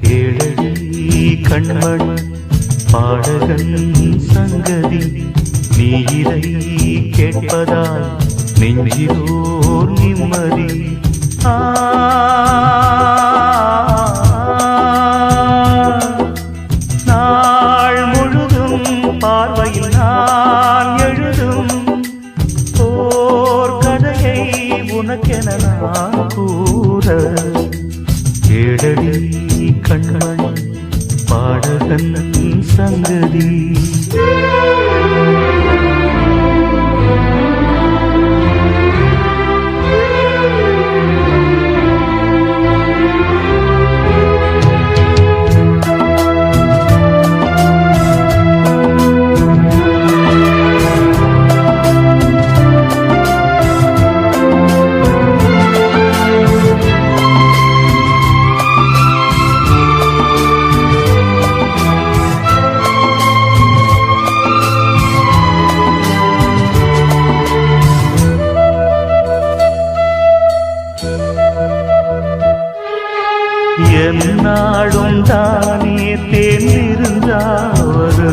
கேளடி கண்மண் பாடகன் சங்கதி நீ இதை கேட்பதால் நெஞ்சிலோர் நிம்மதி. நாள் முழுதும் பார்வையில் நான் எழுதும் ஓர் கதையை உனக்கென நான் கூற. கேளடி கண்மண் பாடகன் சங்கதி. என்னாடும் தானே தேர்ந்திருந்தாவது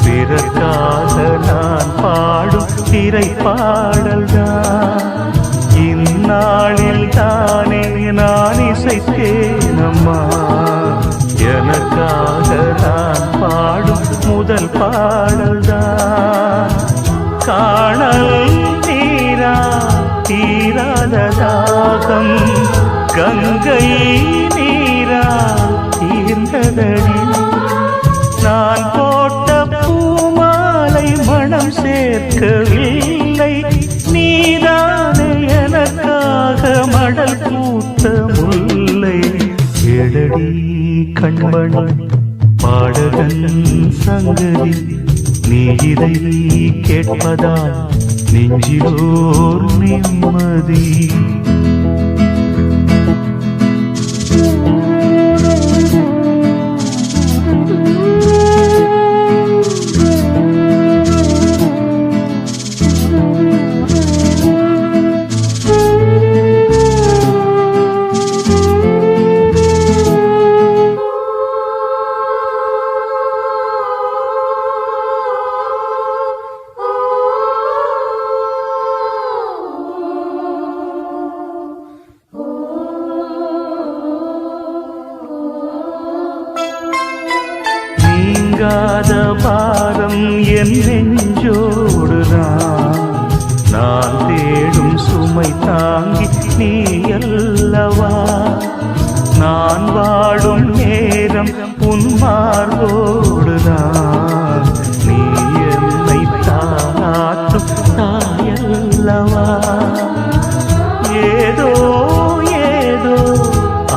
பிறக்காக நான் பாடும் திரைப்பாடல்தான். இந்நாளில் தானே நான் இசைத்தேனம்மா எனக்காக நான் பாடும் முதல் பாடல்தான். காணல் தீரா தீராத தாகம் கங்கை நீரா தீர்ந்ததடி. நான் போட்ட பூமாலை மனம் சேர்க்கவில்லை நீதானே எனக்காக மடல் பூத்த முல்லை. கேளடி கண்மண் பாடகன் சங்கதி நீ இதை கேட்பதால் நெஞ்சிலோர் நிம்மதி. நீங்காத பாரம் என் நெஞ்சோடுதான். நான் தேடும் சுமை தாங்கி நீ அல்லவா. நான் வாடும் நேரம் உன் மார்போடுதான். நீ என்னை தாற்றும் தாயல்லவா. ஏதோ ஏதோ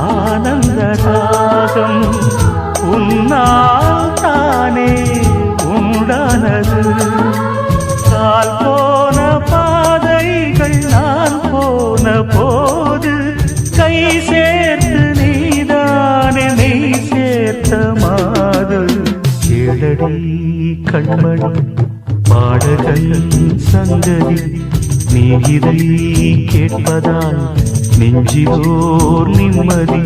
ஆனந்த ராகம் உன்னால் தானே உண்டானது. கால் போன பாதைகள் நான் போன போது கை சேர்த்து நீதானே நெய் சேர்த்த மாது. கேளடி கண்மண் பாடகன் சங்கதி நீ இதை கேட்பதால் நெஞ்சிலோர் நிம்மதி.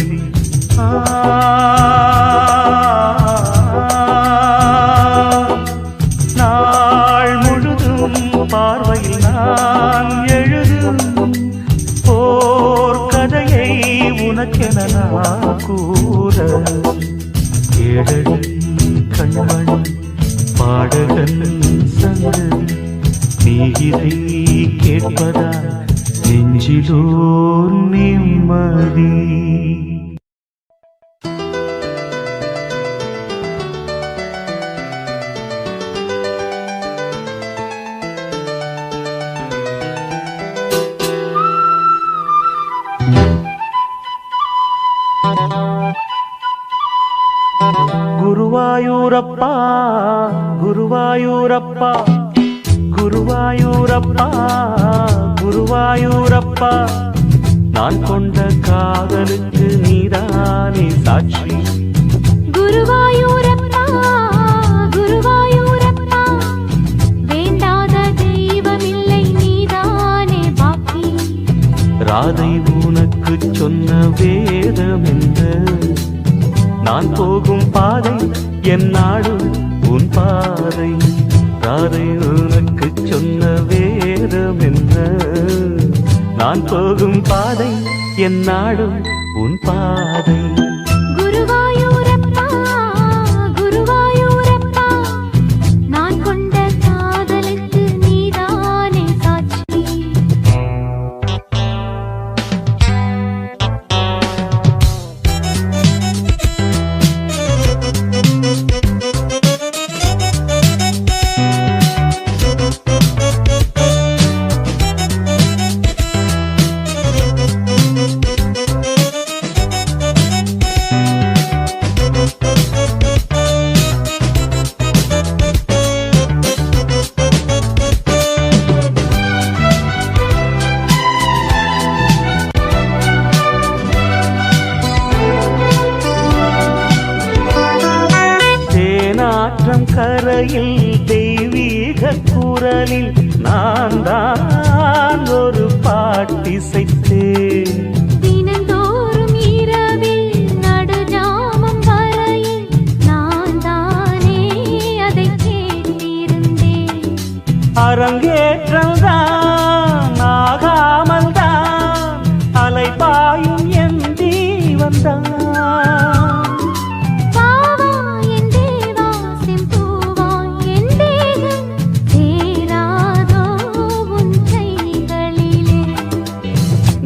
நாள் முழுதும் பார்வையில் நான் எழுதும் ஓர் கதையை உனக்கென நான் கூற. கேளடி கண்மண் பாடகன் சங்கதி நீ இதை கேட்பதால் நெஞ்சிலோர் நிம்மதி. குருவாயூரப்பா குருவாயூரப்பா குருவாயூரப்பா குருவாயூரப்பா நான் கொண்ட காதலுக்கு நீதானே சாட்சி. குருவாயூரப்பா குருவாயூரப்பா வேண்டாத தெய்வமில்லை நீதானே பாக்கி. ராதை உனக்கு சொன்ன வேதம் என்ன? நான் போகும் பாதை என் நாடு உன் பாதை. ராதை உனக்கு சொன்ன வேதம் என்ன? நான் போகும் பாதை என் நாடு உன் பாதை. குருவாயூரப்பா குருவாயூரப்பா, நான் கொண்ட காதலுக்கு நீதானே சாட்சி. கரையில் தெய்வீக குரலில் நான் தான் ஒரு பாட்டிசைத்தேன். தினந்தோறும் இரவில் நடுஜாமம் வரையில் நான் தானே அதை கேட்டிருந்தேன். அரங்கேற்றம்தான் ஆகாமல் தான் அலைபாயும் என் ஜீவன்தான்.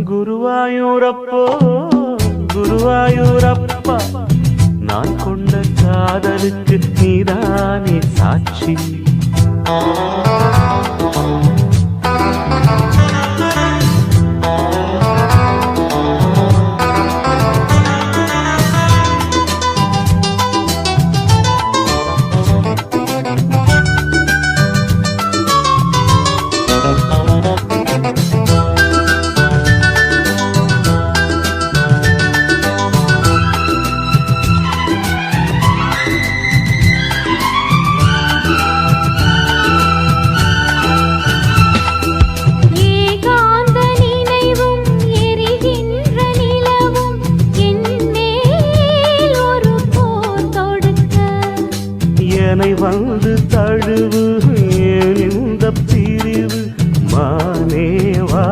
குருவாயூரப்போ குருவாயூரப்பா, நான் கொண்ட காதலுக்கு நீதானே சாட்சி. என்னை வந்து தழுவு இந்த பிரிவு மானேவா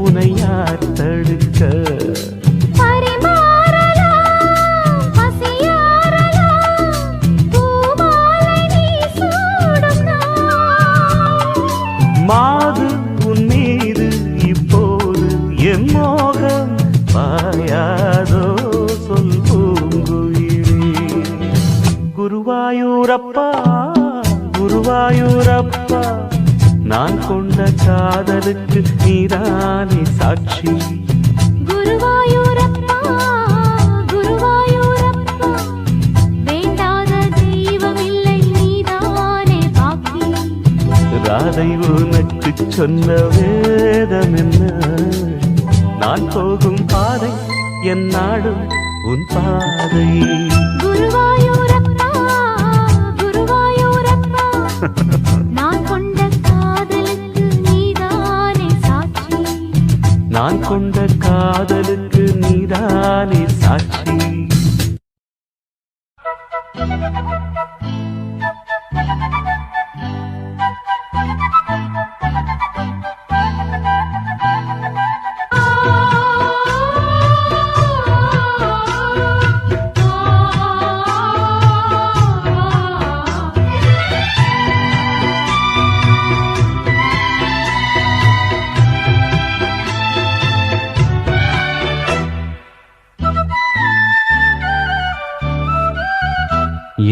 உனை யார் தடுக்க? மாது உன் மீது இப்போது என் மோகம் பாயாதோ சொல் பூங்குயிலே. குருவாயூரப்பா குருவாயூரப்பா, நான் கொண்ட காதலுக்கு நீதானே சாட்சி. குருவாயூரப்பா குருவாயூரப்பா, வேண்டாத தெய்வமில்லை நீதானே பாக்கி. ராதை உனக்கு சொன்ன வேதம் என்ன? நான் போகும் பாதை என் நாடு உன் பாதை. குருவாயூரப்பா குருவாயூரப்பா, நான் கொண்ட காதலுக்கு நீதானே சாட்சி. நான் கொண்ட காதலுக்கு நீதானே சாட்சி.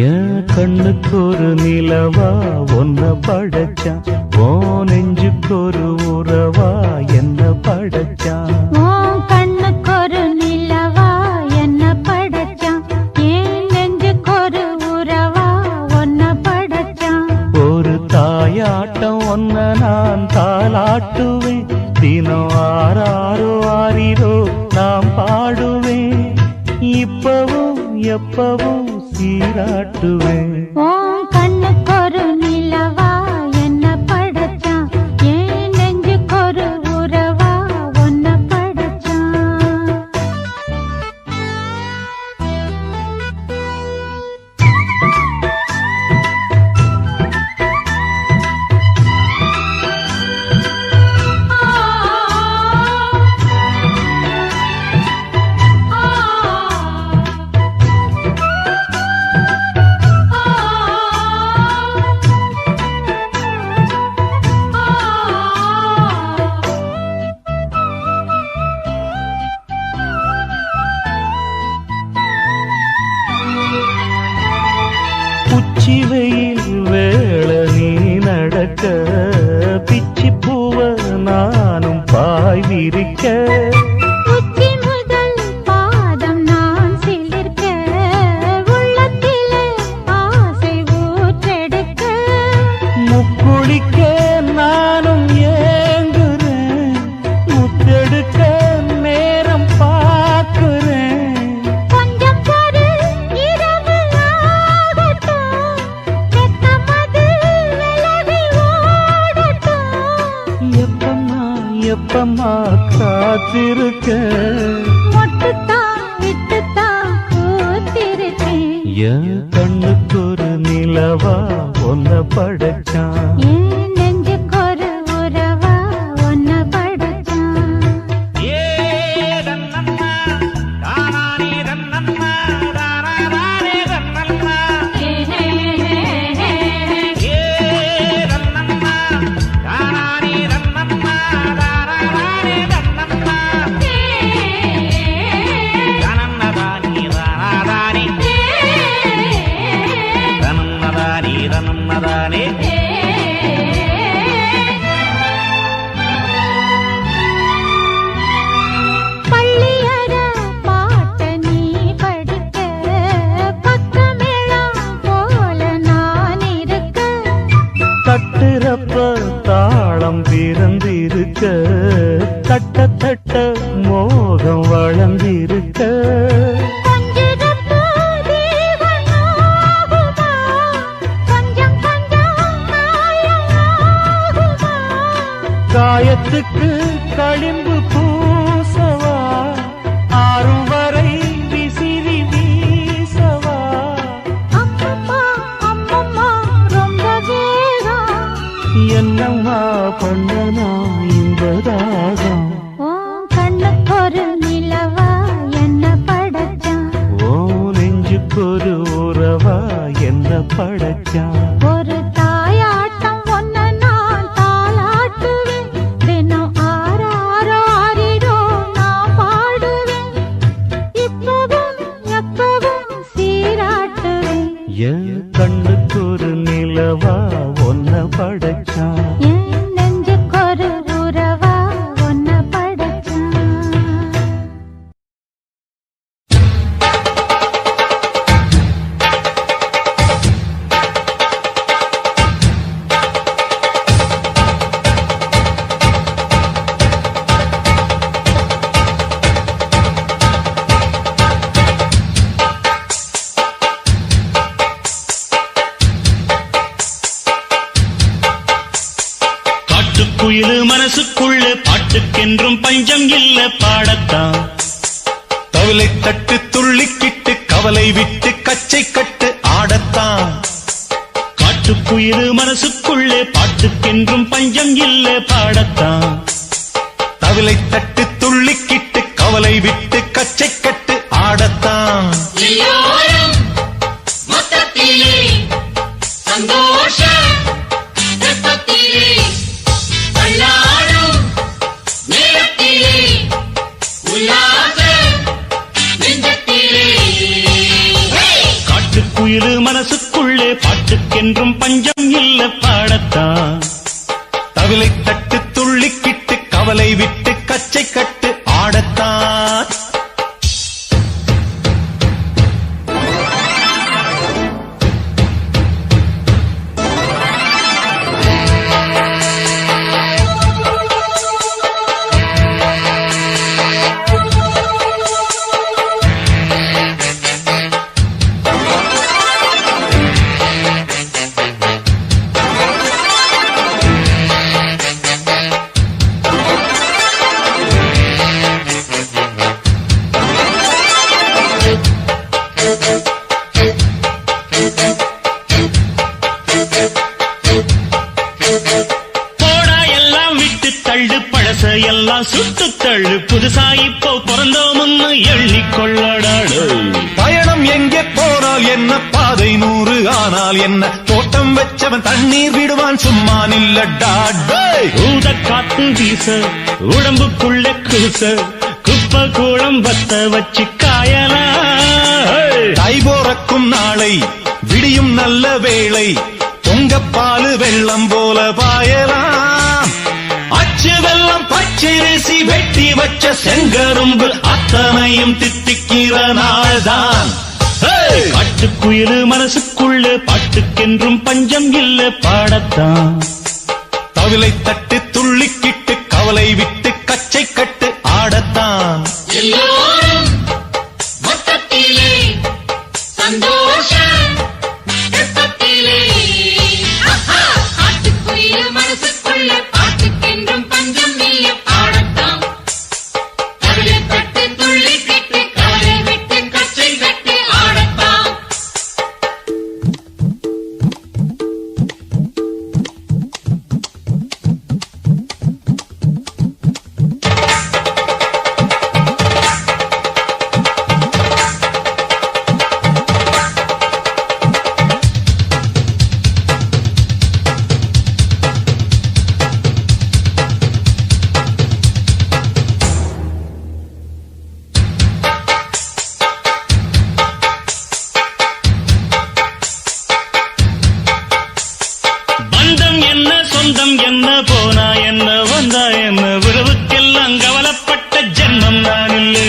என் கண்ணுக்கு ஒரு நிலவா ஒன்ன படைச்சான், ஓ நெஞ்சுக்கு ஒரு உறவா என்ன படைச்சான். கண்ணுக்கு ஒரு நிலவா என்ன படைச்சான், ஏன் நெஞ்சுக்கு ஒரு உறவா ஒன்ன படைச்சான். ஒரு தாயாட்டம் ஒன்ன நான் தாலாட்டுவேன், தினம் ஆறாரோ ஆறிரோ நாம் பாடுவேன். இப்பவும் எப்பவும் சீராட்டுவேன். கண்ணுக்கு ஒரு நிலவா என்ன படைச்சான், ஏன் நெஞ்சுக்கு ஒரு உறவா ஒன்ன படைச்சான். விரிக்க உச்சி முதல் பாதம் நான் சிலிர்க்க உள்ளத்திலே ஆசை ஊற்றெடுக்க முக்குளிக்க நானும் ஏங்குறேன் முத்தெடுக்க நேரம் பார்க்கிறேன் கொஞ்சம் பொறு இரவு ஆகட்டும் வெக்கமது விலகி ஓடட்டும் எப்பம்மா காத்திருக்க மொட்டுத்தான் விட்டுத்தான் பூத்திருக்கேன் என் கண்ணுக்கு ஒரு நிலவா ஒன்ன படைச்சான் என் நெஞ்சுக்கொரு உறவா ஒன்ன படைச்சான் பள்ளியற பாட்ட நீ படிக்க பக்கமெல்லாம் போல நான் இருக்க தட்டுறப்ப தாளம் பிறந்திருக்க தட்ட தட்ட மோகம் வளர்ந்திருக்க கொஞ்சிடப்போ தேவன் ஆகுமா கொஞ்சம் கொஞ்சம் மாயமாகுமா காயத்துக்கு களிம்பு பூசவா ஆறும் வரை விசிறி வீசவா அம்மம்மா அம்மம்மா ரொம்ப வேகம் என்னம்மா பண்ணனா இன்பதாகம் உன் கண்ணுக்கொரு நிலவா என்ன படைச்சான் ஓ நெஞ்சுக்கொரு உறவா என்ன படைச்சான் ஒரு தாயாட்டம் ஒன்ன நான் தாலாட்டுவேன் தினம் ஆராரோ ஆரிரோ நான் பாடுவேன் இப்பவும் எப்பவும் சீராட்டுவேன் என் கண்ணுக்கு ஒரு நிலவா ஒன்ன படைச்சான் என் நெஞ்சுக்கொரு உறவா ஒன்ன படைச்சான் காட்டுக்குயிலு மனசுக்குள்ள பாட்டுக்கென்றும் பஞ்சம் இல்ல பாடத்தான் தவளை தட்டு துள்ளிக்கிட்டு கவலை விட்டு கச்சை கட்டு ஆடத்தான் காட்டுக்குயிலு மனசுக்குள்ள பாட்டுக்கென்றும் பஞ்சம் இல்ல பாடத்தான் தவளை தட்டு துள்ளிக்கிட்டு கவலை விட்டு கச்சை கட்டு ஆடத்தான் எல்லோரும் மொத்தத்திலே சந்தோஷ வெப்பத்திலே தள்ளாடும் நேரத்திலே உல்லாச நெஞ்சத்திலே காட்டுக்குயிலு மனசுக்குள்ளே பாட்டுக்கென்றும் பஞ்சம் இல்ல பாடத்தான் தவளை தட்டு துள்ளிக்கிட்டு கவலை விட்டு கச்சை கட்டு ஆடத்தான் போடா எல்லாம் விட்டு தள்ளு பழச எல்லாம் சுட்டு தள்ளு புதுசா இப்போ பிறந்தோம்னு எண்ணிக்கொள்ளடாடு பயணம் எங்கே போனால் என்ன பாதை 100 ஆனால் என்ன தோட்டம் வச்சவன் தண்ணீர் விடுவான் சும்மா நில்லடா டேய். ஊத காத்து வீச உடம்புக்குள்ள கூச குப்பை கூளம் வத்த வச்சு காயலாம் தை போறக்கும் நாளை விடியும் நல்ல வேளை பொங்கப்பாலு வெள்ளம் போல பாயலாம் அச்சு வெல்லம் பச்சரிசி வெட்டி வச்ச செங்கரும்பு அத்தனையும் தித்திக்கிற நாள்தான். காட்டுக்குயிலு மனசுக்குள்ள பாட்டுக்கென்றும் பஞ்சம் இல்ல பாடத்தான். தவிலை தட்டு துள்ளிக்கிட்டு கவலை விட்டு கச்சை கட்டு ஆடத்தான். எல்லோரும் மொத்தத்திலே சந்தோஷம் வெப்பத்திலே. காட்டுக்குயில் மனசுக்குள்ள பாட்டுக்கென்றும் பஞ்சம் இல்ல பாடத்தான். தவிலை தட்டு துள்ளிக்கிட்டு கவலை விட்டு கச்சை கட்டு ஆடத்தான். பந்தம் என்ன சொந்தம் என்ன போனா என்ன வந்தா என்ன உறவுக்கெல்லாம் கவலைப்பட்ட ஜென்மம் நான் இல்லை.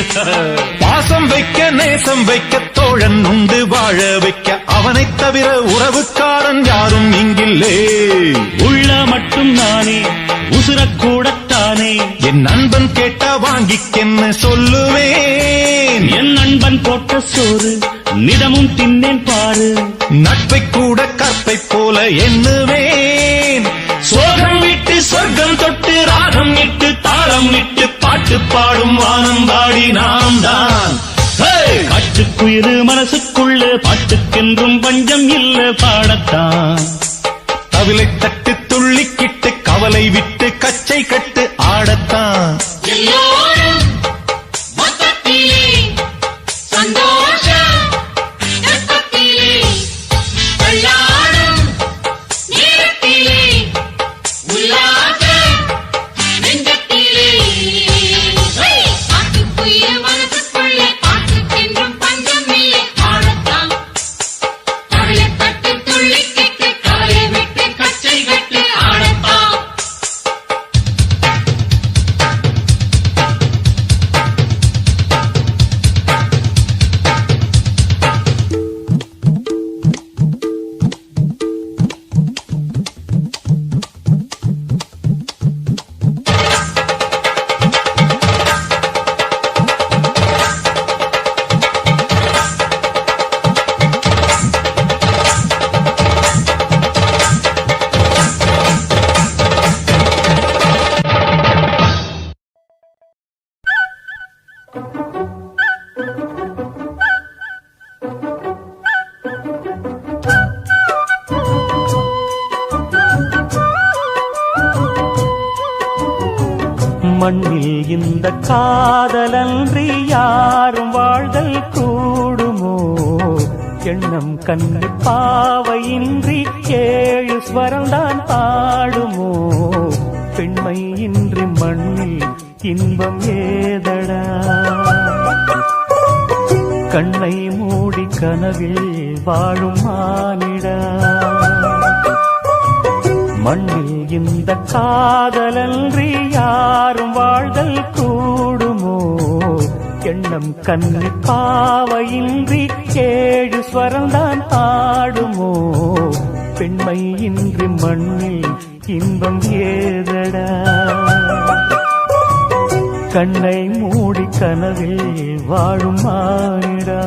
பாசம் வைக்க நேசம் வைக்க தோழன் உண்டு வாழ வைக்க அவனைத் தவிர உறவுக்காரன் யாரும் இங்கில்லே. உள்ள மட்டும் நானே உசுரக்கூடத்தானே. என் நண்பன் கேட்டா வாங்கிக்கென்னு சொல்லுவேன். என் நண்பன் போட்ட சோறு நிதமும் தின்னேன் பாரு. நட்பை கூட கற்பை போல எண்ணுவேன். சோகம் விட்டு சொர்க்கம் தொட்டு ராகம் இட்டு தாளம் இட்டு பாட்டு பாடும் வானம் பாடி நாம் தான். காட்டுக்குயிலு மனசுக்குள்ள பாட்டுக்கென்றும் பஞ்சம் இல்ல பாடத்தான். தவிலை தட்டு துள்ளிக்கிட்டு கவலை விட்டு கச்சை கட்டு ஆடத்தான். எல்லோரும் மொத்தத்திலே சந்தோஷம் வெப்பத்திலே. கல்லாடும் நேரத்திலே உல்லாசம் நெஞ்சத்திலே. காட்டுக்குயில் மனசுக்குள்ளே பாட்டுக்கென்றும் பஞ்சம் இல்லை பாடத்தான். தவிலை தட்டு துள்ளிக்கிட்டு கவலை விட்டு கச்சை கட்டு ஆடத்தான். மண்ணில் இந்த காதலன்றி யாரும் வாழ்தல் கூடுமோ. எண்ணம் கண்ணு பாவையின்றி ஏழு ஸ்வரம்தான் பாடுமோ. பெண்மை இன்றி மண்ணில் இன்பம் ஏதடா. கண்ணை மூடி கனவில் வாழும் மானிடா. மண்ணில் இந்த காதலன்றி யாரும் வாழ்தல் கூடுமோ. எண்ணம் கண்ணு பாவையின்றி ஏழு ஸ்வரம்தான் பாடுமோ. பெண்மை இன்றி மண்ணில் இன்பம் ஏதடா. கண்ணை மூடி கனவில் வாழும் மானிடா.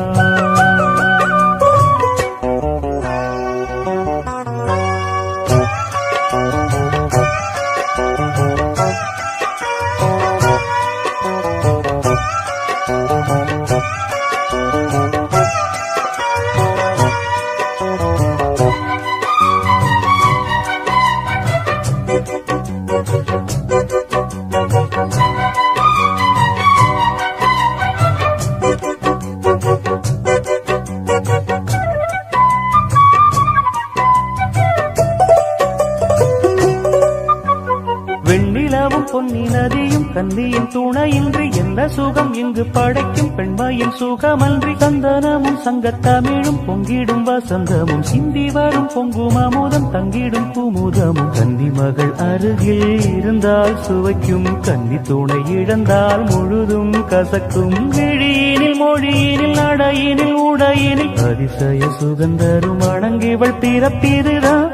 தெரியும் கன்னியின் துணையின்றி எந்த சுகம் இங்கு படைக்கும் பெண்மையின் சுகமன்றி சந்தனமும் சங்கத்தமிழும் பொங்கிடும் வசந்தமும் சிந்தி வரும் பொங்கும் அமுதம் தங்கிடும் குமுதமும் கன்னி மகள் அருகில் இருந்தால் சுவைக்கும் கன்னி துணை இழந்தால் முழுதும் கசக்கும் விழியினில் மொழியினில் நடையினில் உடையினில் அதிசய சுகந்தரும் அணங்கிவள் பிறப்பிதுதான்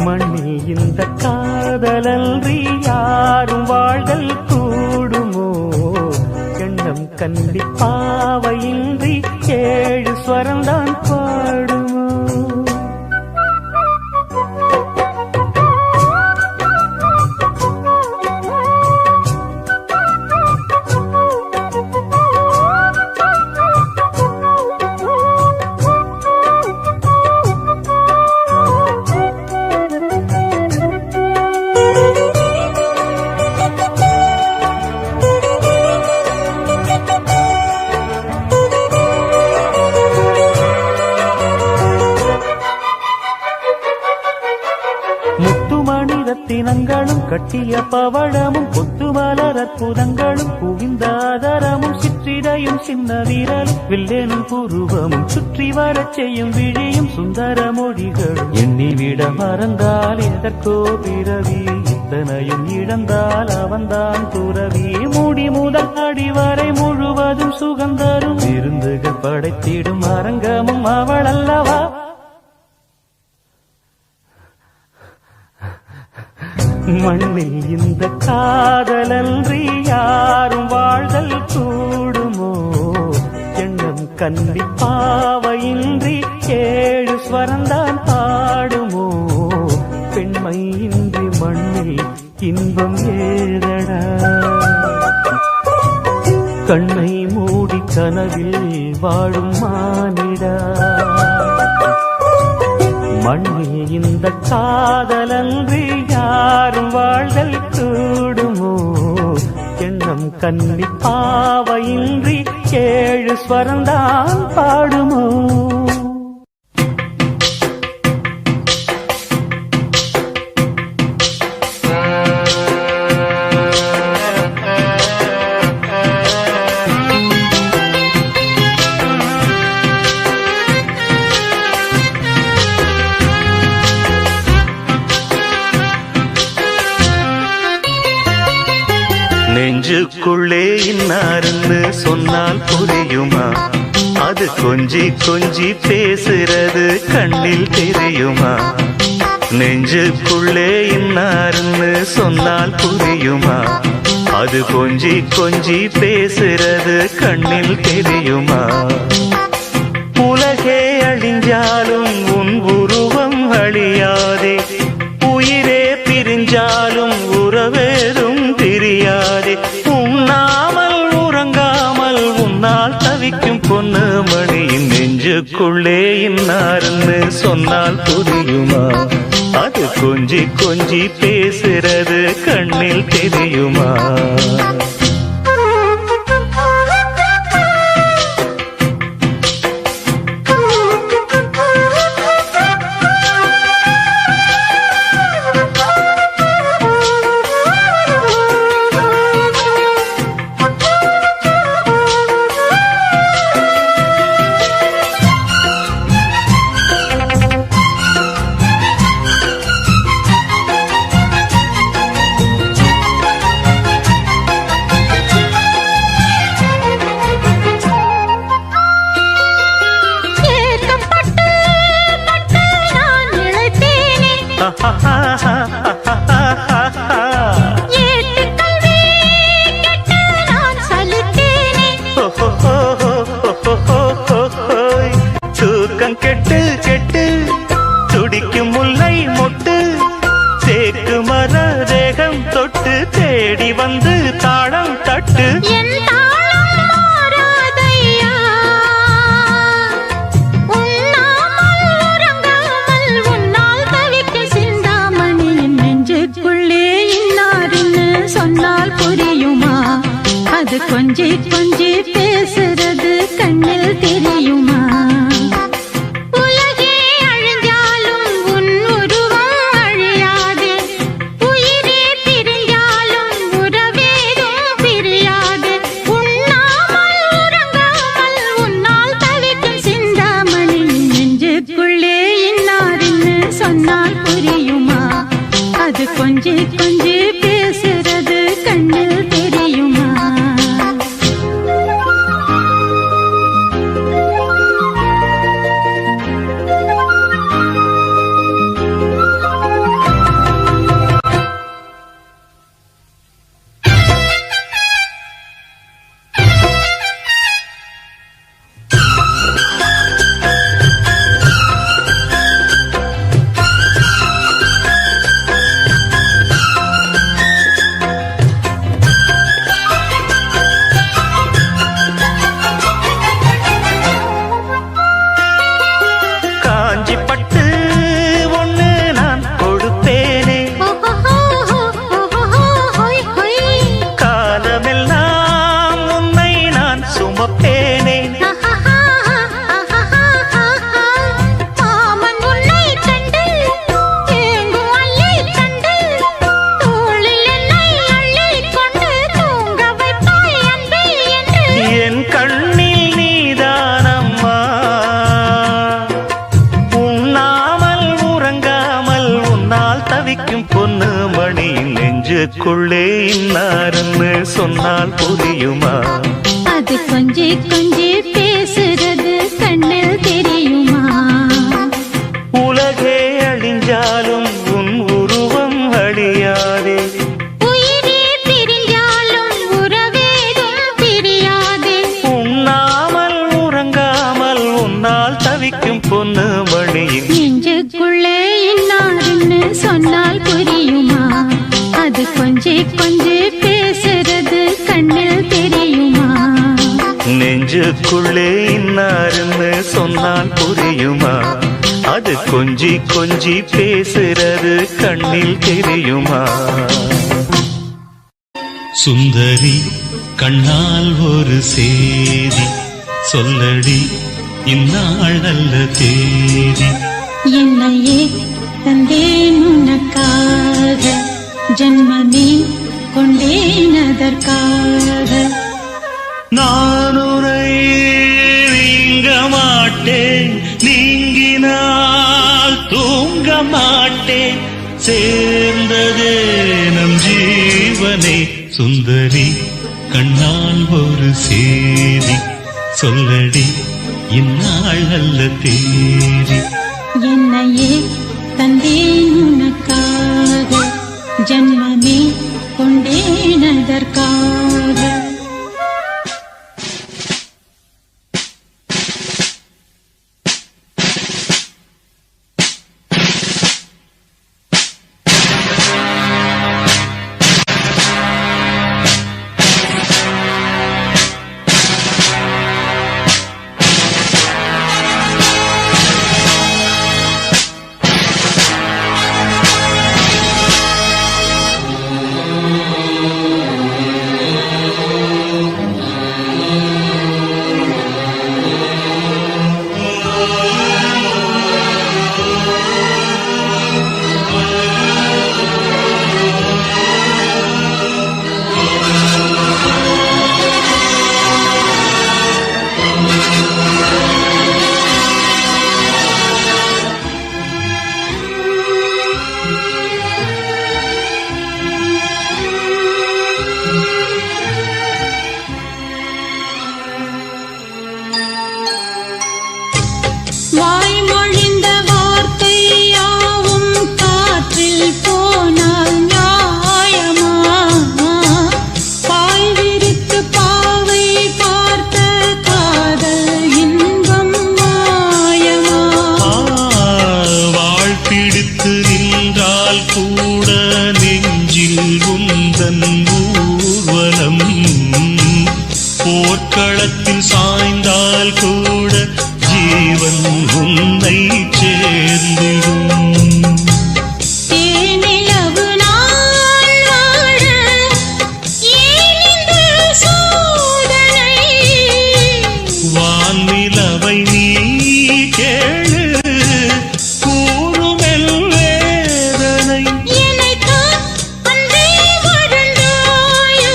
மண்ணில் இந்த காதலன்றி யாரும் வாழ்தல் கூடுமோ எண்ணம் கண்டிப்பாவையின்றி 7 ஸ்வரம்தான் பாடுமோ ரத்தினங்களும் கட்டிய பவழமும் கொத்து மலர் அற்புதங்களும் குவிந்தாதரமும் சிற்றிடையும் சின்ன வீரலும் வில்லேனும் புருவமும் சுற்றி வரச் செய்யும் விழியும் சுந்தர மொழிகளும் எண்ணிவிட மறந்தால் எதற்கோ பிறவி இத்தனையும் இழந்தால் அவன்தான் துறவி மூடி முதல் அடிவரை முழுவதும் சுகந்தரும் விருந்துகள் படைத்திடும் அரங்கமும் அவள் அல்லவா மண்ணில் இந்த காதலன்றி யாரும் வாழ்தல் கூடுமோ எண்ணம் கண்டிப்பாவையின்றி 7 ஸ்வரந்தான் பாடுமோ பெண்மை இன்றி மண்ணில் இன்பம் ஏதடா கண்ணை மூடி கனவில் வாழும் மானிடா மண்ணில் இந்த காதலன்றி யாரும் வாழ்தல் கூடுமோ எண்ணம் கண்டிப்பாவையின்றி 7 ஸ்வரந்தான் பாடுமோ நெஞ்சுக்குள்ளே இன்னாருன்னு சொன்னால் புரியுமா அது கொஞ்சி கொஞ்சி பேசுறது கண்ணில் தெரியுமா நெஞ்சுக்குள்ளே இன்னாருன்னு சொன்னால் புரியுமா அது கொஞ்சி கொஞ்சி பேசுறது கண்ணில் தெரியுமா உலகே அழிஞ்சாலும் உன் உருவம் அழியாதே உயிரே பிரிஞ்சாலும் உறவேதும் தெரியாதே உண்ணாமல் உறங்காமல் உன்னால் தவிக்கும் பொண்ணு மணியின் நெஞ்சுக்குள்ளே இன்னாருன்னு சொன்னால் புரியுமா அது கொஞ்சி கொஞ்சி பேசுறது கண்ணில் தெரியுமா தூக்கம் கெட்டு கெட்டு துடிக்கும் முல்லை மொட்டு தேக்கு மர தேகம் தொட்டு தேடி வந்து தாளம் தட்டு கொஞ்சி கொஞ்சி பேசுறது கண்ணில் தெரியுமா உலகே அழிஞ்சாலும் உன் உருவம் அது கொஞ்சி கொஞ்சி பேசுறது கண்ணில் தெரியுமா? பொண்ணு மணி நெஞ்சுக்குள்ளே இன்னாருன்னு சொன்னால் புரியுமா? அது கொஞ்சி கொஞ்சி பேசுறது கண்ணில் தெரியுமா? உலகே அழிஞ்சாலும் உன் உருவம் அழியாதே, உயிரே பிரிஞ்சாலும் உறவேதும் பிரியாதே. உண்ணாமல் உறங்காமல் உன்னால் தவிக்கும் பொண்ணு மணியின் நெஞ்சுக்குள்ளே இன்னாருன்னு சொன்னால் புரியுமா? அது கொஞ்சி கொஞ்சி பேசுறது கண்ணில் தெரியுமா? நெஞ்சுக்குள்ளே இன்னாருன்னு சொன்னால் புரியுமா? அது கொஞ்சி கொஞ்சி பேசுறது கண்ணில் தெரியுமா? சுந்தரி கண்ணால் ஒரு சேதி சொல்லடி, இந்நாள் நல்ல தேதி. என்னையே தந்தேன் உனக்காக, ஜன்மமே கொண்டேன் அதற்காக. நான் உரை நீங்க மாட்டேன், நீங்கினால் தூங்க மாட்டேன், சேர்ந்ததே நம் ஜீவனே. சுந்தரி கண்ணால் ஒரு சேதி சொல்லடி, இந்நாள் நல்ல தேதி. என்னையே தந்தேன் உனக்காக, ஜன்மமே கொண்டேன் அதற்காக. வாய்மொழிந்த வார்த்தை யாவும் காற்றில் போனால் நியாயமா? பாய் விரித்து பாவை பார்த்த காதல் இன்பம் மாயமா? வாழ் பிடித்து நின்றால் கூட நெஞ்சில் உந்தன் ஊர்வலம், போர்க்களத்தில் சாய்ந்தால் கூட ஜீவன் உன்னை சேர்ந்திடும். தேனிலவு நாள் வாழ ஏன் இந்த சோதனை? வான்நிலவை நீ கேளு, கூறுமெல் வேதனை. என்னைத்தான் அன்றே வாழ்ந்தாயோ,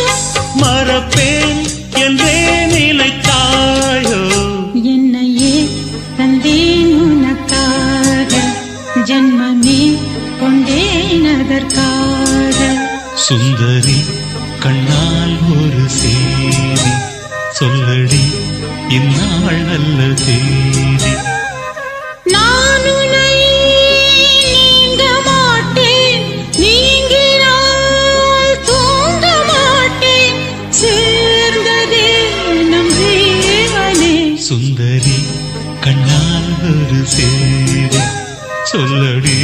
மறப்பேன் என்றே நினைத்தாயோ? என்னையே தந்தேன் உனக்காக, ஜன்மமே அதற்காக சுந்தரி கண்ணால் ஒரு சேதி சொல்லடி இந்நாள் நல்ல தேதி நான் உன்னை நீங்க மாட்டேன் நீங்கினால் தூங்க மாட்டேன் சேர்ந்ததே நம் ஜீவனே சுந்தரி கண்ணால் ஒரு சேதி சொல்லடி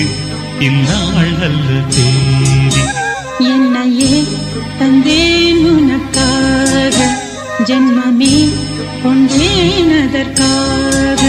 இந்நாள் நல்ல தேதி என்னையே தந்தேன் உனக்காக ஜென்மமே கொண்டேன் அதற்காக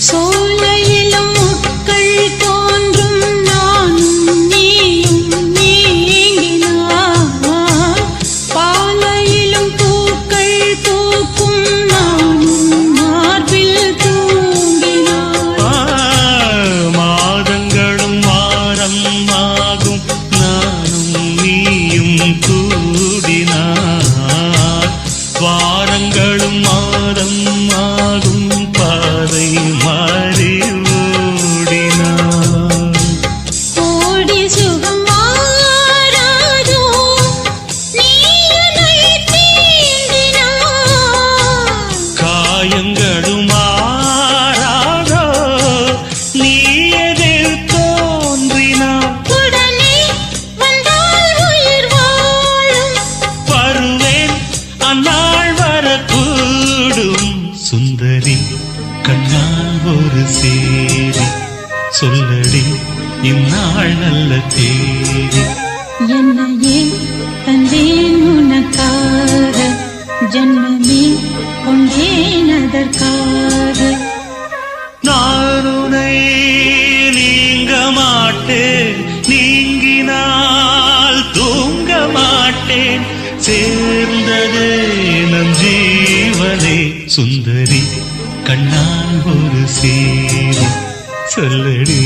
சோலையிலும் முட்கள் தோன்றும் நானும் நீயும் நீங்கினார் பாலையிலும் பூக்கள் பூக்கும் நானும் மார்பில் தூங்கினார் மாதங்களும் வாரம் ஆகும் நானும் நீயும் கூடினார் வாரங்களும் மாதம் ஆகும் பாதை மாறி ஓடினார் கோடி சுகம் மாறாதோ நீயுனை தீண்டினார் காயங்களும் மாறாதோ நீ எதில் தோன்றினார் உடனே வந்தால் உயிர் வாழும் வருவேன் அந்நாள் வரக்கூடும் சுந்தரி கண்ணால் ஒரு சேதி சொல்லடி இந்நாள் நல்ல தேதி என்னையே தந்தேன் உனக்காக ஜென்மமே கொண்டேன் அதற்காக நான் உன்னை நீங்க மாட்டேன் நீங்கினால் தூங்க மாட்டேன் சேர்ந்தது நம் ஜீவனே சுந்தரி கண்ணால் ஒரு சேதி சொல்லடி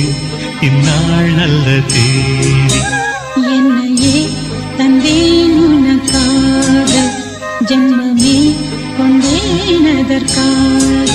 இந்நாள் நல்ல தேதி என்னையே தந்தேன் உனக்காக ஜென்மமே கொண்டேன் அதற்காக